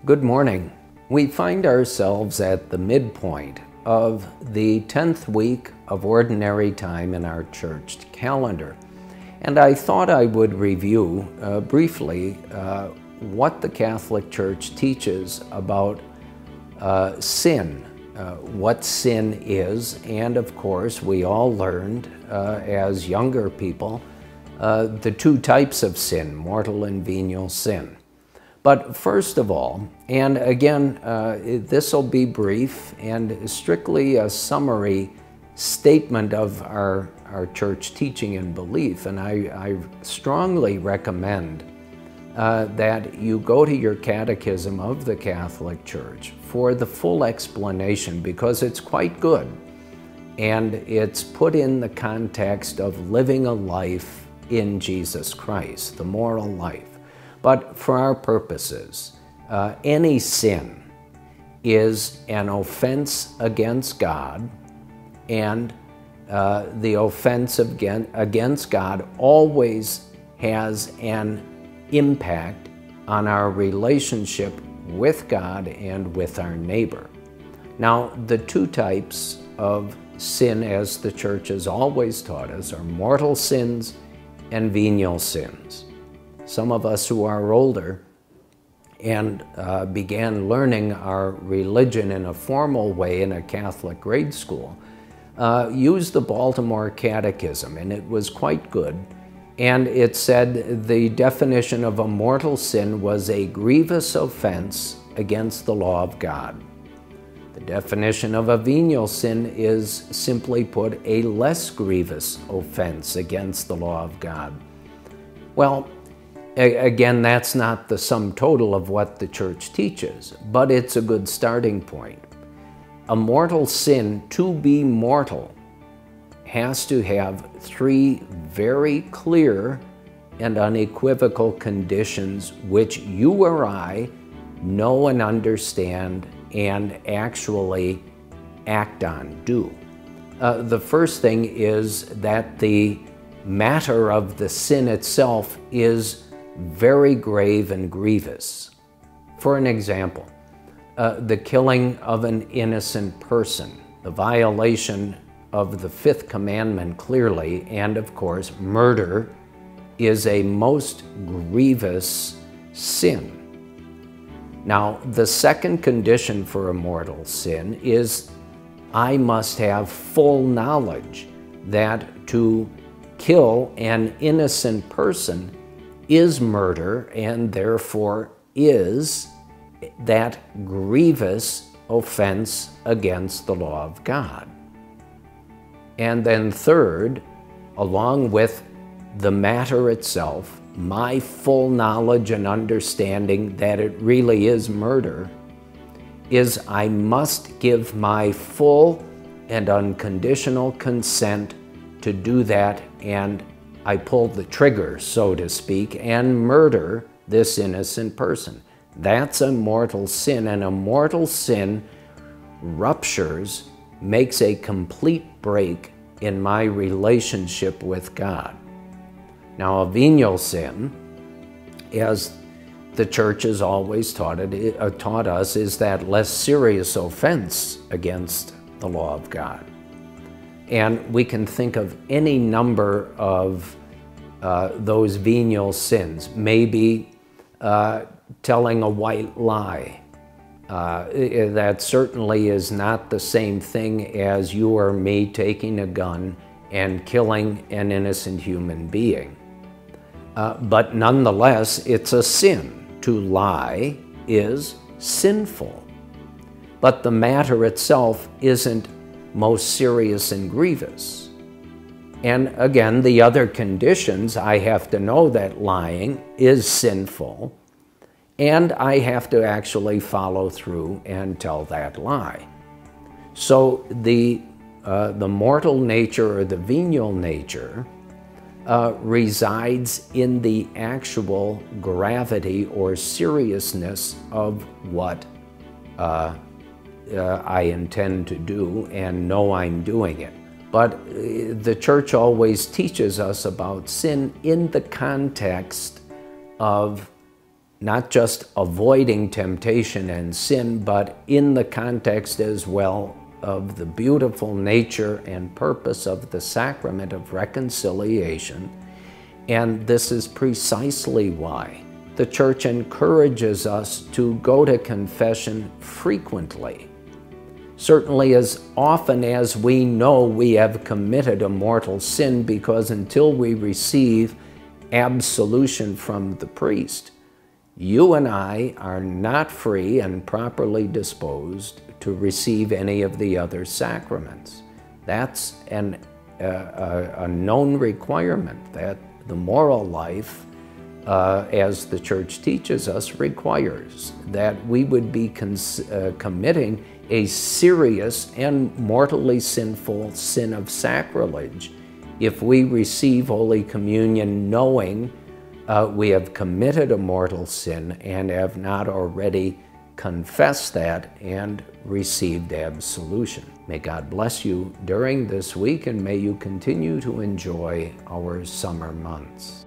Good morning. We find ourselves at the midpoint of the 10th week of Ordinary Time in our church calendar. And I thought I would review briefly what the Catholic Church teaches about sin, what sin is, and of course we all learned as younger people the two types of sin, mortal and venial sin. But first of all, and again, this will be brief and strictly a summary statement of our church teaching and belief, and I strongly recommend that you go to your Catechism of the Catholic Church for the full explanation, because it's quite good, and it's put in the context of living a life in Jesus Christ, the moral life. But for our purposes, any sin is an offense against God, and the offense against God always has an impact on our relationship with God and with our neighbor. Now, the two types of sin, as the Church has always taught us, are mortal sins and venial sins. Some of us who are older and began learning our religion in a formal way in a Catholic grade school used the Baltimore Catechism, and it was quite good. And it said the definition of a mortal sin was a grievous offense against the law of God. The definition of a venial sin is, simply put, a less grievous offense against the law of God. Well, again, that's not the sum total of what the Church teaches, but it's a good starting point. A mortal sin, to be mortal, has to have three very clear and unequivocal conditions which you or I know and understand and actually act on, do. The first thing is that the matter of the sin itself is very grave and grievous. For an example, the killing of an innocent person, the violation of the fifth commandment clearly, and of course murder is a most grievous sin. Now, the second condition for a mortal sin is I must have full knowledge that to kill an innocent person is murder, and therefore is that grievous offense against the law of God. And then third, along with the matter itself, my full knowledge and understanding that it really is murder, is I must give my full and unconditional consent to do that, and I pull the trigger, so to speak, and murder this innocent person. That's a mortal sin, and a mortal sin ruptures, makes a complete break in my relationship with God. Now, a venial sin, as the Church has always taught us, is that less serious offense against the law of God. And we can think of any number of those venial sins. Maybe telling a white lie. That certainly is not the same thing as you or me taking a gun and killing an innocent human being. But nonetheless, it's a sin. To lie is sinful. But the matter itself isn't most serious and grievous. And again, the other conditions, I have to know that lying is sinful, and I have to actually follow through and tell that lie. So the mortal nature, or the venial nature, resides in the actual gravity or seriousness of what I intend to do and know I'm doing it. But the Church always teaches us about sin in the context of not just avoiding temptation and sin, but in the context as well of the beautiful nature and purpose of the sacrament of reconciliation. And this is precisely why the Church encourages us to go to confession frequently. Certainly as often as we know we have committed a mortal sin, because until we receive absolution from the priest, you and I are not free and properly disposed to receive any of the other sacraments. That's a known requirement that the moral life, as the Church teaches us, requires that we would be committing a serious and mortally sinful sin of sacrilege if we receive Holy Communion knowing we have committed a mortal sin and have not already confessed that and received absolution. May God bless you during this week, and may you continue to enjoy our summer months.